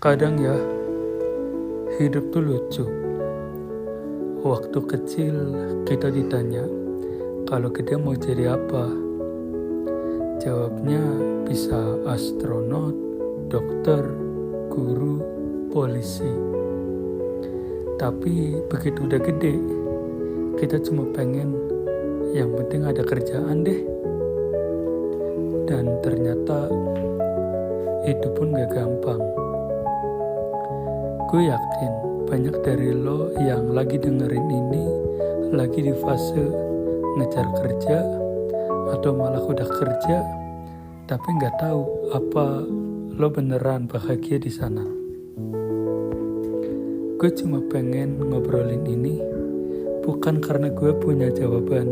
Kadang ya, hidup tuh lucu. Waktu kecil kita ditanya, kalau gede mau jadi apa? Jawabnya bisa astronot, dokter, guru, polisi. Tapi begitu udah gede, kita cuma pengen yang penting ada kerjaan deh. Dan ternyata itu pun gak gampang. Gue yakin banyak dari lo yang lagi dengerin ini lagi di fase ngejar kerja atau malah udah kerja tapi nggak tahu apa lo beneran bahagia di sana. Gue cuma pengen ngobrolin ini bukan karena gue punya jawaban,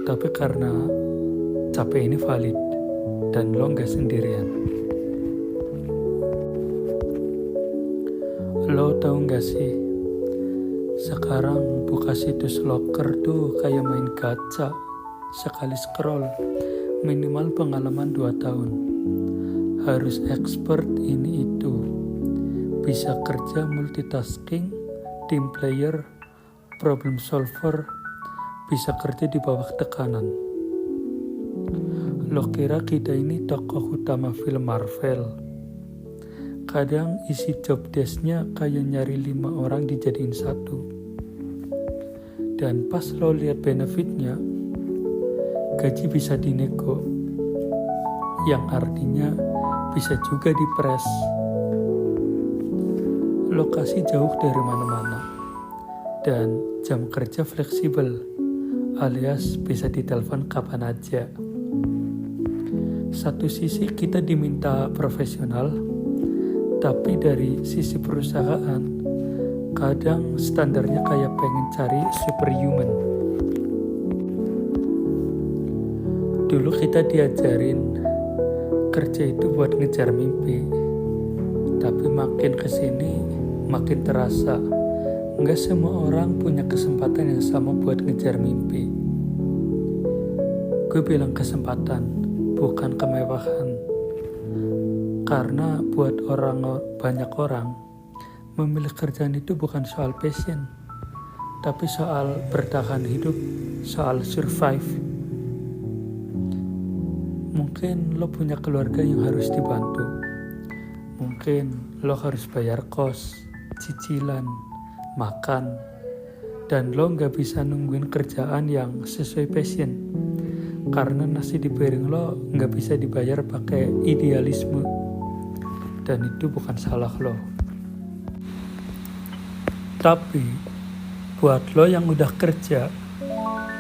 tapi karena capek ini valid dan lo nggak sendirian. Lo tau gak sih, sekarang buka situs loker tuh kayak main gacha. Sekali scroll, minimal pengalaman 2 tahun. Harus expert ini itu. Bisa kerja multitasking, team player, problem solver, bisa kerja di bawah tekanan. Lo kira kita ini tokoh utama film Marvel? Kadang isi job desk-nya kayak nyari 5 orang dijadiin satu. Dan pas lo lihat benefitnya, gaji bisa dinego, yang artinya bisa juga dipres. Lokasi jauh dari mana-mana, dan jam kerja fleksibel, alias bisa ditelepon kapan aja. Satu sisi kita diminta profesional, tapi dari sisi perusahaan, kadang standarnya kayak pengen cari superhuman. Dulu kita diajarin kerja itu buat ngejar mimpi, tapi makin kesini makin terasa nggak semua orang punya kesempatan yang sama buat ngejar mimpi. Gue bilang kesempatan, bukan kemewahan. Karena buat banyak orang, memilih kerjaan itu bukan soal passion, tapi soal bertahan hidup, soal survive. Mungkin lo punya keluarga yang harus dibantu. Mungkin lo harus bayar kos, cicilan, makan, dan lo gak bisa nungguin kerjaan yang sesuai passion. Karena nasi di piring lo gak bisa dibayar pakai idealisme. Dan itu bukan salah lo. Tapi buat lo yang udah kerja,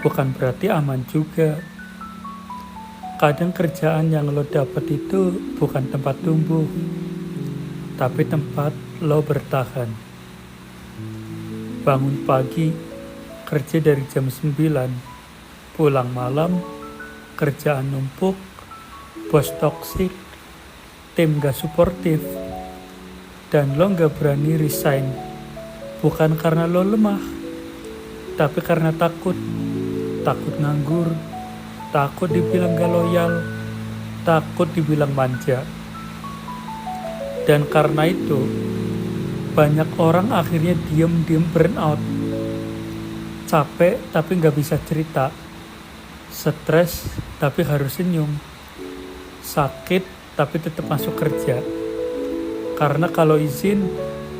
bukan berarti aman juga. Kadang kerjaan yang lo dapat itu bukan tempat tumbuh, tapi tempat lo bertahan. Bangun pagi, kerja dari jam 9, pulang malam, kerjaan numpuk, bos toksik, tim gak suportif, dan lo gak berani resign. Bukan karena lo lemah, tapi karena takut nganggur, takut dibilang gak loyal, takut dibilang manja. Dan karena itu, banyak orang akhirnya diem burn out. Capek tapi gak bisa cerita, stres tapi harus senyum, sakit tapi tetap masuk kerja. Karena kalau izin,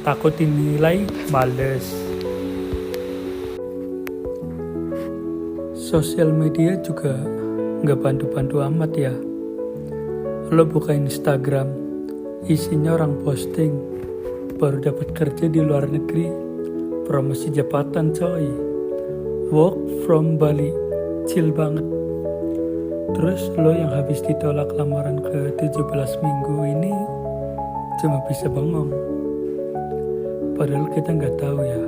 takut dinilai males. Sosial media juga gak bantu-bantu amat ya. Lo buka Instagram, isinya orang posting baru dapat kerja di luar negeri, promosi jabatan coy, work from Bali, chill banget. Terus lo yang habis ditolak lamaran ke 17 minggu ini cuma bisa bengong. Padahal kita gak tahu ya,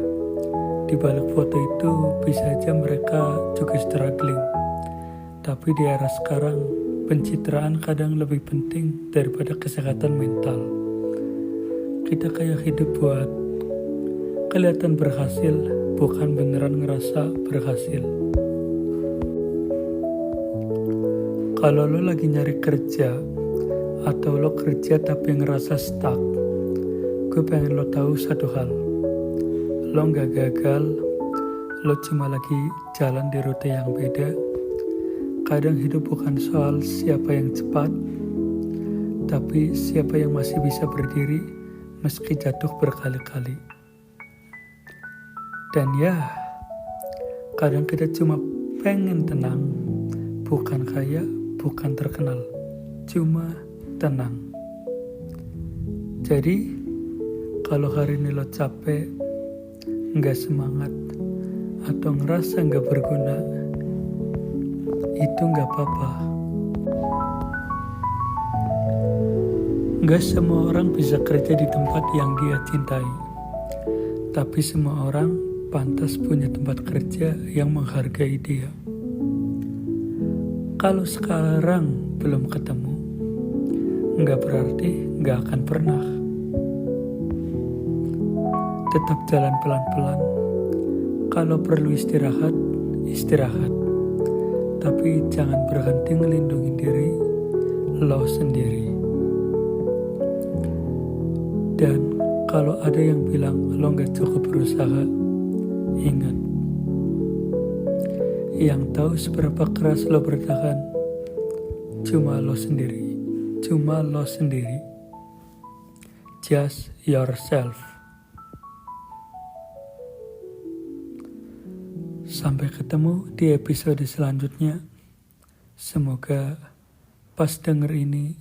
di balik foto itu bisa aja mereka juga struggling. Tapi di era sekarang, pencitraan kadang lebih penting daripada kesehatan mental. Kita kayak hidup buat kelihatan berhasil, bukan beneran ngerasa berhasil. Kalau lo lagi nyari kerja, atau lo kerja tapi ngerasa stuck, Gue pengen lo tahu satu hal. Lo gak gagal, lo cuma lagi jalan di rute yang beda. Kadang hidup bukan soal siapa yang cepat, tapi siapa yang masih bisa berdiri meski jatuh berkali-kali. Dan ya, kadang kita cuma pengen tenang, bukan kaya, bukan terkenal, cuma tenang. Jadi, kalau hari ini lo capek, nggak semangat, atau ngerasa nggak berguna, itu nggak apa-apa. Nggak semua orang bisa kerja di tempat yang dia cintai, tapi semua orang pantas punya tempat kerja yang menghargai dia. Kalau sekarang belum ketemu, nggak berarti nggak akan pernah. Tetap jalan pelan-pelan. Kalau perlu istirahat, istirahat. Tapi jangan berhenti ngelindungin diri lo sendiri. Dan kalau ada yang bilang lo gak cukup berusaha, ingat, yang tahu seberapa keras lo bertahan cuma lo sendiri. Cuma lo sendiri. Just yourself. Sampai ketemu di episode selanjutnya. Semoga pas denger ini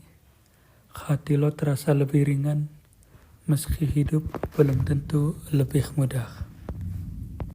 hati lo terasa lebih ringan, meski hidup belum tentu lebih mudah.